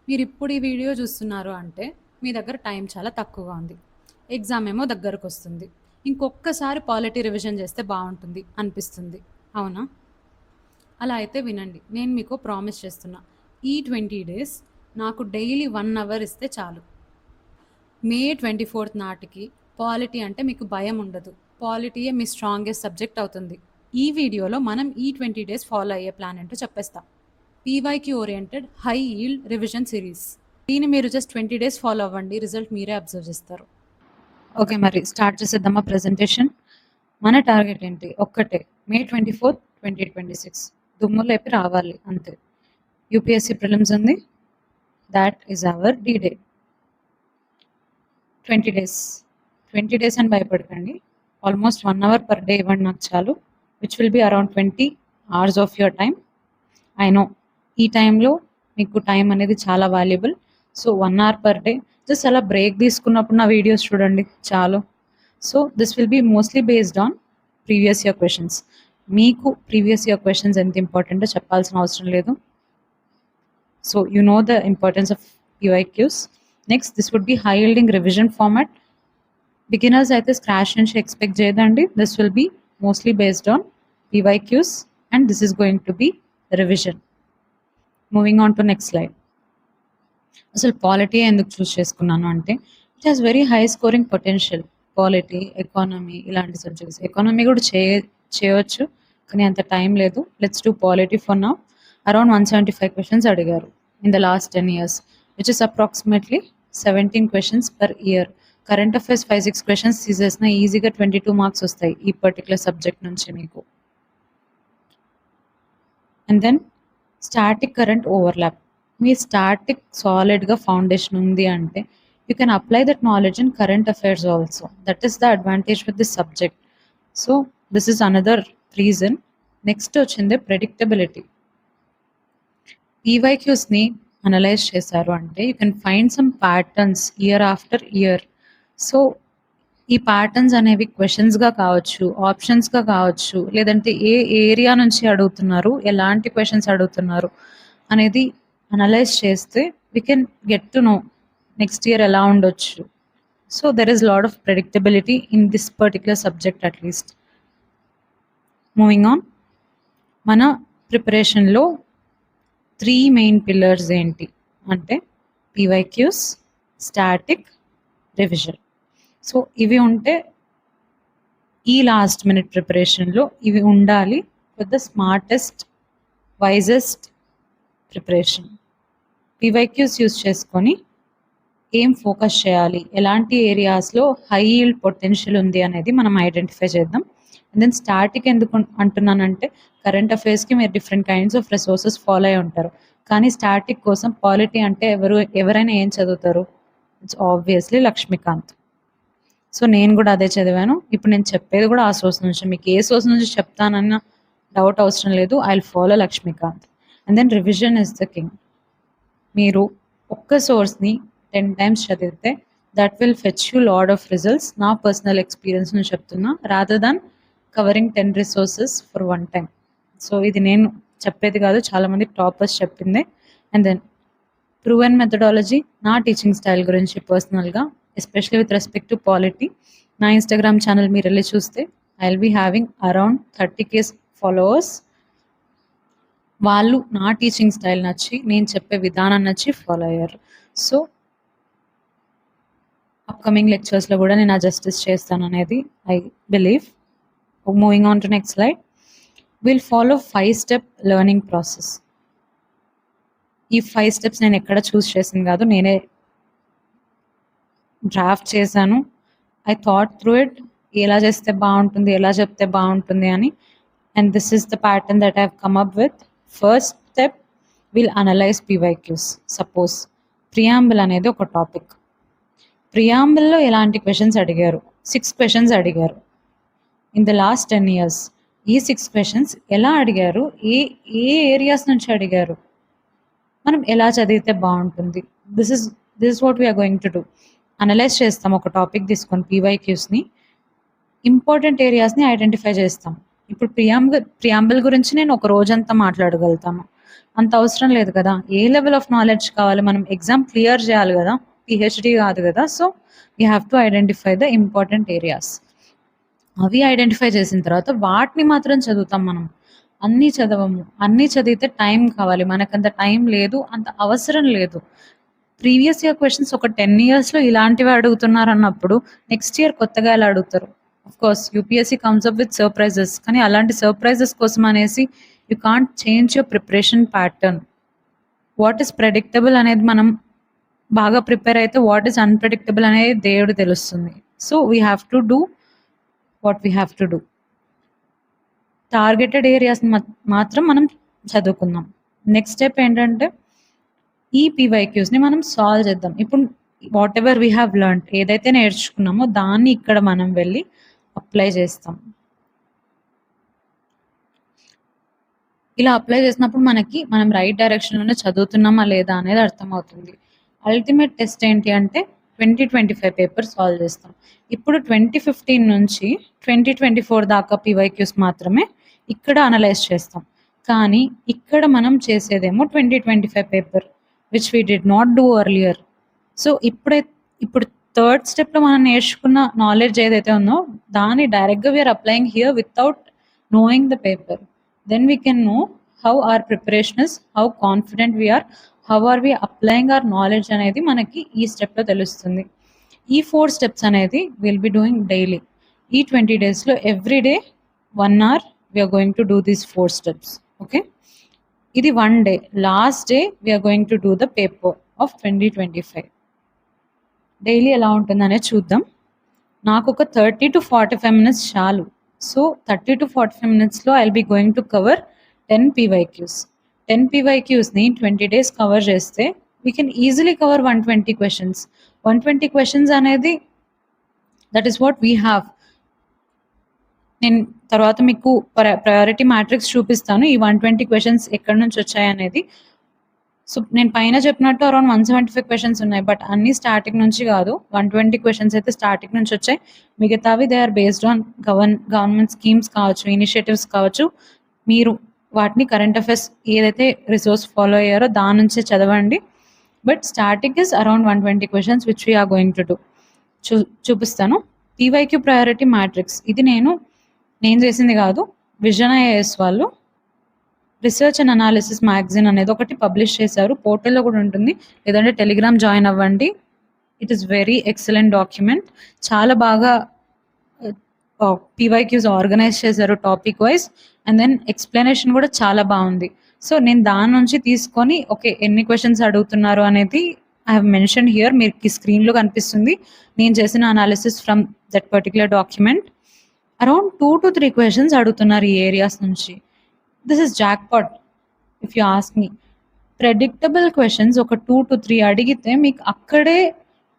మీరిప్పుడు ఈ వీడియో చూస్తున్నారు అంటే మీ దగ్గర టైం చాలా తక్కువగా ఉంది. ఎగ్జామ్ ఏమో దగ్గరకొస్తుంది. ఇంకొక్కసారి పాలిటీ రివిజన్ చేస్తే బావుంటుంది అనిపిస్తుంది. అవునా? అలా అయితే వినండి. నేను మీకు ప్రామిస్ చేస్తున్నా. ఈ 20 డేస్ నాకు డైలీ 1 అవర్ ఇస్తే చాలు. మే 24th నాటికి పాలిటీ అంటే మీకు భయం ఉండదు. పాలిటీయే మీ స్ట్రాంగెస్ట్ సబ్జెక్ట్ అవుతుంది. ఈ వీడియోలో మనం ఈ 20 డేస్ ఫాలో అయ్యే ప్లాన్ ఏంటో చెప్పేస్తా. PYQ oriented high yield revision series. దీన్ని మీరు జస్ట్ 20 డేస్ ఫాలో అవ్వండి. రిజల్ట్ మీరే అబ్జర్వ్ చేస్తారు. ఓకే, మరి స్టార్ట్ చేసేద్దామా ప్రెజెంటేషన్? మన టార్గెట్ ఏంటి? ఒక్కటే, మే 24th 2026 దుమ్ము లేపి రావాలి అంతే. యూపీఎస్సీ ప్రిలిమ్స్ ఉంది, that is our D day. 20 days అని భయపడకండి. ఆల్మోస్ట్ 1 అవర్ పర్ డే ఇవ్వండి నాకు చాలు, which will be around 20 hours of your time. I know ఈ టైంలో మీకు టైం అనేది చాలా valuable. So 1 hour per day just అలా బ్రేక్ తీసుకున్నప్పుడు నా వీడియోస్ చూడండి చాలు. So this will be mostly based on previous year questions. మీకు ప్రీవియస్ ఇయర్ క్వశ్చన్స్ ఎంత ఇంపార్టెంటో చెప్పాల్సిన అవసరం లేదు. So you know the importance of PYQs. Next, this would be high yielding revision format. Beginners అయితే స్క్రాచ్ నుంచి ఎక్స్పెక్ట్ చేయదండి. This will be mostly based on PYQs and this is going to be revision. Moving on to next slide. అసలు polity ఎందుకు చూస్ చేసుకున్నాను అంటే it has very high scoring potential. Polity, economy ఇలాంటి subjects. Economy కూడా చేయవచ్చు కానీ అంత టైం లేదు. Let's do polity for now. Around 175 questions అడిగారు in the last 10 years, which is approximately 17 questions per year. Current affairs 5-6 questions తీసేసిన ఈజీగా 22 marks వస్తాయి ఈ పర్టికులర్ సబ్జెక్ట్ నుంచి మీకు. And then static current overlap. మీ స్టాటిక్ సాలిడ్గా ఫౌండేషన్ ఉంది అంటే you can apply that knowledge in current affairs also. That is the advantage with this subject. So this is another reason. Next వచ్చింది predictability. పీవైక్యూస్ని analyse చేశారు అంటే you can find some patterns year after year. So ఈ patterns అనేవి క్వశ్చన్స్గా కావచ్చు, ఆప్షన్స్గా కావచ్చు, లేదంటే ఏ ఏరియా నుంచి అడుగుతున్నారు, ఎలాంటి క్వశ్చన్స్ అడుగుతున్నారు అనేది అనలైజ్ చేస్తే we can get to know next year ఎలా ఉండొచ్చు. So there is lot of predictability in this particular subject at least. Moving on, మన ప్రిపరేషన్లో 3 మెయిన్ పిల్లర్స్ ఏంటి అంటే పీవైక్యూస్, స్టాటిక్, రివిజన్. సో ఇవి ఉంటే ఈ లాస్ట్ మినిట్ ప్రిపరేషన్లో ఇవి ఉండాలి with the smartest, wisest preparation. PYQs use చేసుకొని ఏం ఫోకస్ చేయాలి, ఎలాంటి ఏరియాస్లో హై ఈల్డ్ పొటెన్షియల్ ఉంది అనేది మనం ఐడెంటిఫై చేద్దాం. అండ్ దెన్ స్టాటిక్ ఎందుకు అంటున్నానంటే కరెంట్ అఫైర్స్కి మీరు different kinds of resources follow అయి ఉంటారు. కానీ స్టాటిక్ కోసం పాలిటీ అంటే ఎవరైనా ఏం చదువుతారు? It's obviously Lakshmikanth. సో నేను కూడా అదే చదివాను. ఇప్పుడు నేను చెప్పేది కూడా ఆ సోర్స్ నుంచి. మీకు ఏ సోర్స్ నుంచి చెప్తానన్న డౌట్ అవసరం లేదు. I will follow Laxmikanth. And then revision is the king. మీరు ఒక్క సోర్స్ని 10 times చదివితే that will fetch you lot of results. నా పర్సనల్ ఎక్స్పీరియన్స్ నుంచి చెప్తున్నా, rather than covering 10 resources for 1 time. So ఇది నేను చెప్పేది కాదు, చాలామంది టాపర్స్ చెప్పిందే. అండ్ దెన్ ప్రూవెన్ మెథడాలజీ, నా టీచింగ్ స్టైల్ గురించి పర్సనల్గా, especially with respect to polity. నా ఇన్స్టాగ్రామ్ ఛానల్ మీరు వెళ్ళి చూస్తే I will be having around 30K followers. వాళ్ళు నా టీచింగ్ స్టైల్ నచ్చి, నేను చెప్పే విధానం నచ్చి ఫాలో అయ్యారు. సో అప్కమింగ్ లెక్చర్స్లో కూడా నేను ఆ జస్టిస్ చేస్తాను అనేది I believe. Moving on to next slide. Will follow 5-step learning process. ఈ 5 steps నేను ఎక్కడ చూస్ చేసింది కాదు, నేనే డ్రాఫ్ట్ చేశాను. ఐ థాట్ త్రూ ఇట్, ఎలా చేస్తే బాగుంటుంది, ఎలా చెప్తే బాగుంటుంది అని. And this is the pattern that I have come up with. First step, will analyse PYQs. Suppose preamble అనేది ఒక టాపిక్. ప్రియాంబుల్లో ఎలాంటి క్వశ్చన్స్ అడిగారు? 6 questions అడిగారు ఇన్ ద లాస్ట్ 10 years. ఈ 6 questions ఎలా అడిగారు, ఏ ఏరియాస్ నుంచి అడిగారు, మనం ఎలా చదివితే బాగుంటుంది? This is what we are going to do. Analyse చేస్తాం ఒక టాపిక్ తీసుకొని పీవైక్యూస్ని, ఇంపార్టెంట్ ఏరియాస్ని ఐడెంటిఫై చేస్తాం. ఇప్పుడు ప్రియాంబుల్ గురించి నేను ఒక రోజంతా మాట్లాడగలుగుతాను. అంత అవసరం లేదు కదా. ఏ లెవెల్ ఆఫ్ నాలెడ్జ్ కావాలి, మనం ఎగ్జామ్ క్లియర్ చేయాలి కదా, పిహెచ్డి కాదు కదా. So we have to identify the important areas. అవి ఐడెంటిఫై చేసిన తర్వాత వాటిని మాత్రం చదువుతాం మనం. అన్నీ చదవము. అన్నీ చదివితే టైం కావాలి, మనకంత టైం లేదు, అంత అవసరం లేదు. ప్రీవియస్ ఇయర్ క్వశ్చన్స్ ఒక 10 ఇయర్స్లో ఇలాంటివి అడుగుతున్నారు అన్నప్పుడు నెక్స్ట్ ఇయర్ కొత్తగా ఎలా అడుగుతారు? Of course UPSC comes up with surprises, కానీ అలాంటి సర్ప్రైజెస్ కోసం అనేసి you can't change your preparation pattern. What is predictable అనేది మనం బాగా ప్రిపేర్ అయితే వాట్ ఈస్ అన్ప్రెడిక్టబుల్ అనేది దేవుడు తెలుస్తుంది. So we have to do what we have to do. Targeted areas మాత్రం మనం చదువుకుందాం. నెక్స్ట్ స్టెప్ ఏంటంటే ఈ పీవైక్యూస్ని మనం సాల్వ్ చేద్దాం. ఇప్పుడు what ever we have learn, ఏదైతే నేర్చుకున్నామో దాన్ని ఇక్కడ మనం వెళ్ళి అప్లై చేస్తాం. ఇలా అప్లై చేసినప్పుడు మనం రైట్ డైరెక్షన్లోనే చదువుతున్నామా లేదా అనేది అర్థమవుతుంది. అల్టిమేట్ టెస్ట్ ఏంటి అంటే 2025 పేపర్ సాల్వ్ చేస్తాం. ఇప్పుడు 2015 నుంచి 2024 దాకా పీవైక్యూస్ మాత్రమే ఇక్కడ అనలైజ్ చేస్తాం. కానీ ఇక్కడ మనం చేసేదేమో 2025 paper which we did not do earlier. So ఇప్పుడు థర్డ్ స్టెప్లో మనం నేర్చుకున్న నాలెడ్జ్ ఏదైతే ఉందో దాన్ని డైరెక్ట్గా we are applying here without knowing the paper. Then we can know how our preparation is, how confident we are, how are we applying our knowledge అనేది మనకి ఈ స్టెప్లో తెలుస్తుంది. ఈ 4 steps అనేది విల్ బి డూయింగ్ డైలీ. ఈ 20 daysలో every day 1 hour we are going to do these 4 steps. Okay, ఇది 1 day. Last day we are going to do the paper of 2025. Daily ఎలా ఉంటుందనేది చూద్దాం. నాకు ఒక 30 to 45 minutes చాలు. సో 30 to 45 minutesలో I'll be going to cover 10 PYQs. 10 PYQsని 20 days cover చేస్తే we can easily cover 120 questions. 120 questions అనేది that is what we have. నేను తర్వాత మీకు ప్రయారిటీ మ్యాట్రిక్స్ చూపిస్తాను, ఈ 120 questions ఎక్కడి నుంచి వచ్చాయనేది. సో నేను పైన చెప్పినట్టు అరౌండ్ 175 questions ఉన్నాయి, బట్ అన్ని స్టార్టింగ్ నుంచి కాదు. 120 questions అయితే స్టార్టింగ్ నుంచి వచ్చాయి. మిగతావి they are based on government schemes కావచ్చు, ఇనిషియేటివ్స్ కావచ్చు. మీరు వాటిని కరెంట్ అఫైర్స్ ఏదైతే రిసోర్స్ ఫాలో అయ్యారో దాని నుంచే చదవండి. But starting is around 120 questions which we are going to do. చూపిస్తాను. పీవైక్యూ ప్రయారిటీ మ్యాట్రిక్స్ ఇది నేను చేసింది కాదు, విజన్ ఐఏఎస్ వాళ్ళు రిసర్చ్ అండ్ అనాలిసిస్ మ్యాగజైన్ అనేది ఒకటి పబ్లిష్ చేశారు. పోర్టల్లో కూడా ఉంటుంది, లేదంటే టెలిగ్రామ్ జాయిన్ అవ్వండి. It is very excellent document. చాలా బాగా పీవైక్యూస్ ఆర్గనైజ్ చేశారు topic wise, and then explanation కూడా చాలా బాగుంది. సో నేను దాని నుంచి తీసుకొని ఓకే ఎన్ని క్వశ్చన్స్ అడుగుతున్నారు అనేది ఐ హ్యావ్ మెన్షన్ హియర్. మీకు స్క్రీన్లో కనిపిస్తుంది నేను చేసిన analysis from that particular document. Around 2 to 3 questions అడుగుతున్నారు ఈ ఏరియాస్ నుంచి. This is jackpot if you ask me. Predictable questions ఒక 2 to 3 అడిగితే మీకు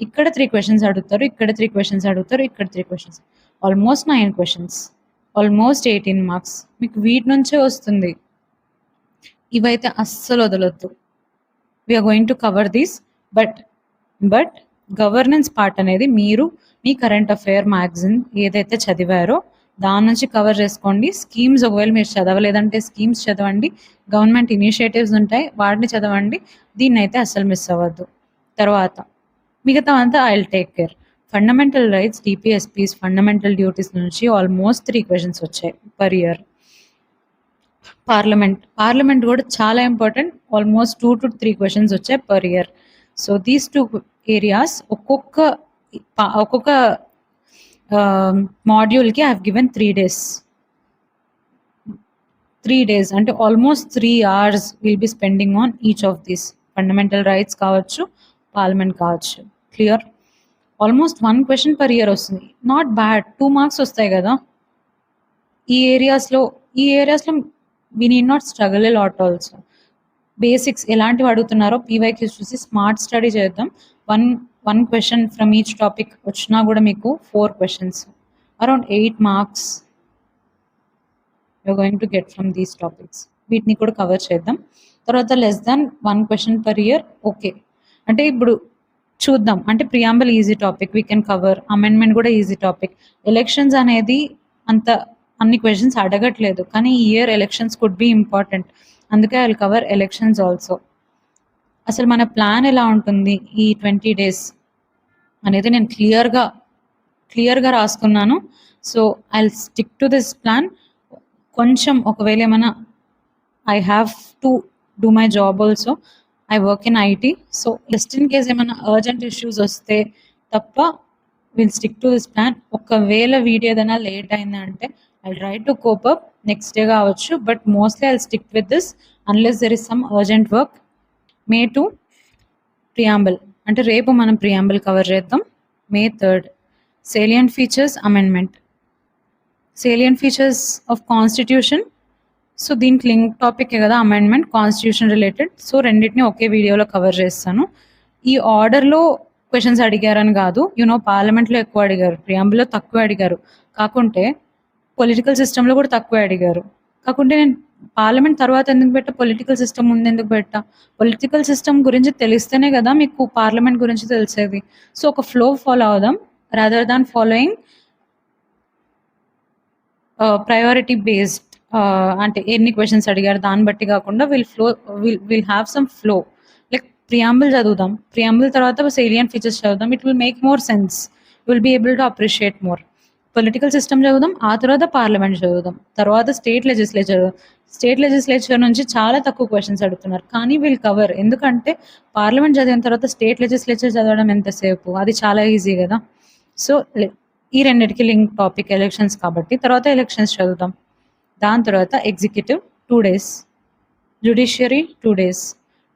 ఇక్కడ 3 questions అడుగుతారు, ఇక్కడ 3 questions అడుగుతారు, ఇక్కడ 3 questions, almost 9 questions, almost 18 marks మీకు వీటి నుంచే వస్తుంది. ఇవైతే అస్సలు వదలొద్దు. We are going to cover these. But governance part అనేది మీరు మీ కరెంట్ అఫైర్ మ్యాగజైన్ ఏదైతే చదివారో దాని నుంచి కవర్ చేసుకోండి. స్కీమ్స్ ఒకవేళ మీరు చదవలేదంటే స్కీమ్స్ చదవండి, గవర్నమెంట్ ఇనిషియేటివ్స్ ఉంటాయి వాటిని చదవండి. దీన్ని అయితే అస్సలు మిస్ అవ్వద్దు. తర్వాత మిగతా అంతా I will take care. Fundamental rights, DPSPs, fundamental duties నుంచి ఆల్మోస్ట్ 3 questions వచ్చాయి పర్ ఇయర్. పార్లమెంట్ కూడా చాలా ఇంపార్టెంట్, ఆల్మోస్ట్ 2 to 3 questions వచ్చాయి per year. So these 2 areas ఒక్కొక్క మాడ్యూల్కి I have given 3 days. 3 days అంటే almost 3 hours will be spending on each of these. Fundamental rights కావచ్చు, parliament కావచ్చు. Clear? Almost 1 question per year వస్తుంది. Not bad, 2 marks వస్తాయి కదా. ఈ ఏరియాస్లో we need not struggle a lot also. Basics ఎలాంటివి అడుగుతున్నారో పీవైక్యూస్ చూసి స్మార్ట్ స్టడీ చేద్దాం. One question from each topic వచ్చినా కూడా మీకు 4 questions, around 8 marks you are going to get from these topics. వీటిని కూడా కవర్ చేద్దాం. తర్వాత less than 1 question per year. Okay అంటే ఇప్పుడు చూద్దాం. అంటే preamble easy topic we can cover, amendment కూడా ఈజీ టాపిక్. ఎలక్షన్స్ అనేది అన్ని క్వశ్చన్స్ అడగట్లేదు, కానీ ఈ year elections could be important. అందుకే I will cover elections also. అసలు మన ప్లాన్ ఎలా ఉంటుంది ఈ 20 డేస్ అనేది నేను క్లియర్గా రాసుకున్నాను. So I will stick to this plan. కొంచెం ఒకవేళ ఏమైనా I have to do my job also. I work in IT. So just in case ఏమైనా అర్జెంట్ ఇష్యూస్ వస్తే తప్ప will stick to this plan. ఒకవేళ వీడియో ఏదైనా లేట్ అయిందంటే I try to cope up next day కావచ్చు, but mostly I stick with this unless there is some urgent work. May 2 preamble, అంటే రేపు మనం ప్రియాంబుల్ కవర్ చేద్దాం. మే 3 salient features amendment, salient features of constitution. So దీనికి link టాపికే కదా amendment, constitution related. So రెండింటిని ఒకే వీడియోలో cover చేస్తాను. ఈ ఆర్డర్లో క్వశ్చన్స్ అడిగారని కాదు, పార్లమెంట్లో ఎక్కువ అడిగారు, ప్రియాంబుల్లో తక్కువ అడిగారు. కాకుంటే పొలిటికల్ సిస్టంలో కూడా తక్కువ అడిగారు. కాకుంటే నేను పార్లమెంట్ తర్వాత ఎందుకు పెట్టా, పొలిటికల్ సిస్టమ్ ముందు ఎందుకు పెట్టా? పొలిటికల్ సిస్టమ్ గురించి తెలిస్తేనే కదా మీకు పార్లమెంట్ గురించి తెలిసేది. సో ఒక ఫ్లో ఫాలో అవుదాం rather than following priority based. అంటే ఎన్ని క్వశ్చన్స్ అడిగారు దాన్ని బట్టి కాకుండా will have some flow. Like preamble చదువుదాం, ప్రియాంబుల్ తర్వాత సేలియన్ ఫీచర్స్ చదువుదాం. It will make more sense, will be able to appreciate more. Political system చదువుదాం, ఆ తర్వాత పార్లమెంట్ చదువుదాం, తర్వాత స్టేట్ లెజిస్లేచర్ నుంచి చాలా తక్కువ క్వశ్చన్స్ అడుగుతున్నారు, కానీ వీల్ కవర్. ఎందుకంటే పార్లమెంట్ చదివిన తర్వాత స్టేట్ లెజిస్లేచర్ చదవడం ఎంతసేపు, అది చాలా ఈజీ కదా. సో ఈ రెండింటికి లింక్ టాపిక్ ఎలక్షన్స్ కాబట్టి తర్వాత ఎలక్షన్స్ చదువుతాం. దాని తర్వాత executive 2 days, judiciary 2 days,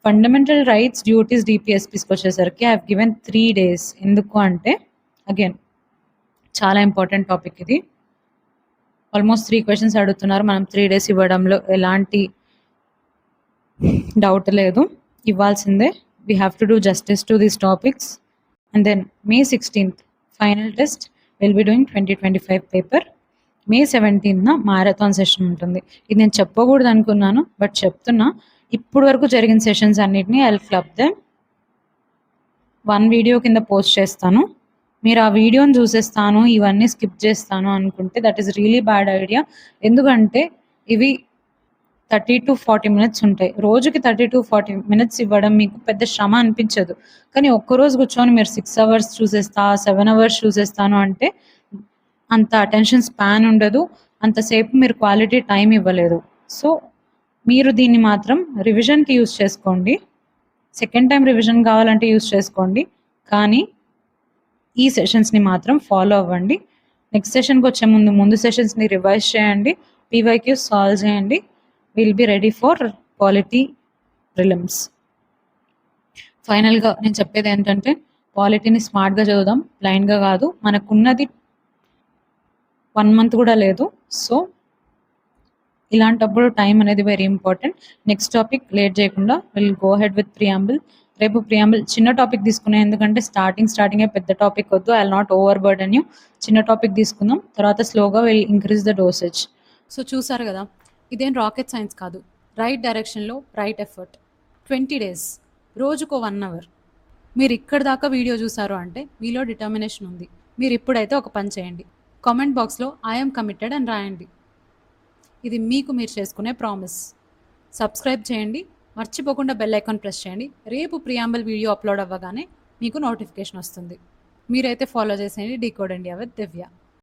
fundamental rights duties డిపిఎస్పీస్కి వచ్చేసరికి ఐ హావ్ గివెన్ 3 days. ఎందుకు అంటే అగైన్ చాలా ఇంపార్టెంట్ టాపిక్ ఇది. ఆల్మోస్ట్ 3 questions అడుగుతున్నారు. మనం 3 days ఇవ్వడంలో ఎలాంటి డౌట్ లేదు, ఇవ్వాల్సిందే. We have to do justice to these topics. And then May 16th final test, will be doing 2025 paper. May 17th marathon session ఉంటుంది. ఇది నేను చెప్పకూడదు అనుకున్నాను, బట్ చెప్తున్నా. ఇప్పుడు వరకు జరిగిన సెషన్స్ అన్నిటినీ I will club them 1 video కింద పోస్ట్ చేస్తాను. మీరు ఆ వీడియోని చూసేస్తాను, ఇవన్నీ స్కిప్ చేస్తాను అనుకుంటే that is really bad idea. ఎందుకంటే ఇవి 30 to 40 minutes ఉంటాయి. రోజుకి 30 to 40 minutes ఇవ్వడం మీకు పెద్ద శ్రమ అనిపించదు. కానీ ఒక్కరోజు కూర్చొని మీరు 6 hours చూసేస్తా, 7 hours చూసేస్తాను అంటే అంత అటెన్షన్ స్పాన్ ఉండదు, అంతసేపు మీరు క్వాలిటీ టైం ఇవ్వలేదు. సో మీరు దీన్ని మాత్రం రివిజన్కి యూజ్ చేసుకోండి, సెకండ్ టైం రివిజన్ కావాలంటే యూజ్ చేసుకోండి, కానీ ఈ సెషన్స్ని మాత్రం ఫాలో అవ్వండి. నెక్స్ట్ సెషన్కి వచ్చే ముందు సెషన్స్ని రివైజ్ చేయండి, పీవైక్యూస్ సాల్వ్ చేయండి. Will be ready for polity prelims. ఫైనల్గా నేను చెప్పేది ఏంటంటే పాలిటీని స్మార్ట్గా చదువుదాం, బ్లైండ్గా కాదు. మనకున్నది 1 month కూడా లేదు. సో ఇలాంటప్పుడు టైం అనేది very important. Next topic late చేయకుండా will go head with preamble. రేపు ప్రియాంబుల్ చిన్న టాపిక్ తీసుకున్నాం, ఎందుకంటే స్టార్టింగే పెద్ద టాపిక్ వద్దు. I will not overburden you. చిన్న టాపిక్ తీసుకుందాం, తర్వాత స్లోగా will increase the dosage. So చూసారు కదా, ఇదేం రాకెట్ సైన్స్ కాదు. రైట్ డైరెక్షన్లో రైట్ ఎఫర్ట్. 20 days, రోజుకో 1 hour. మీరు ఇక్కడ దాకా వీడియో చూసారు అంటే మీలో డిటర్మినేషన్ ఉంది. మీరు ఇప్పుడైతే ఒక పని చేయండి, కామెంట్ బాక్స్లో ఐఎమ్ కమిటెడ్ అని రాయండి. ఇది మీకు మీరు చేసుకునే ప్రామిస్. సబ్స్క్రైబ్ చేయండి, మర్చిపోకుండా బెల్ ఐకాన్ ప్రెస్ చేయండి. రేపు ప్రియాంబుల్ వీడియో అప్లోడ్ అవ్వగానే మీకు నోటిఫికేషన్ వస్తుంది. మీరైతే ఫాలో చేసేయండి డీకోడ్ ఇండియా విత్ దివ్య.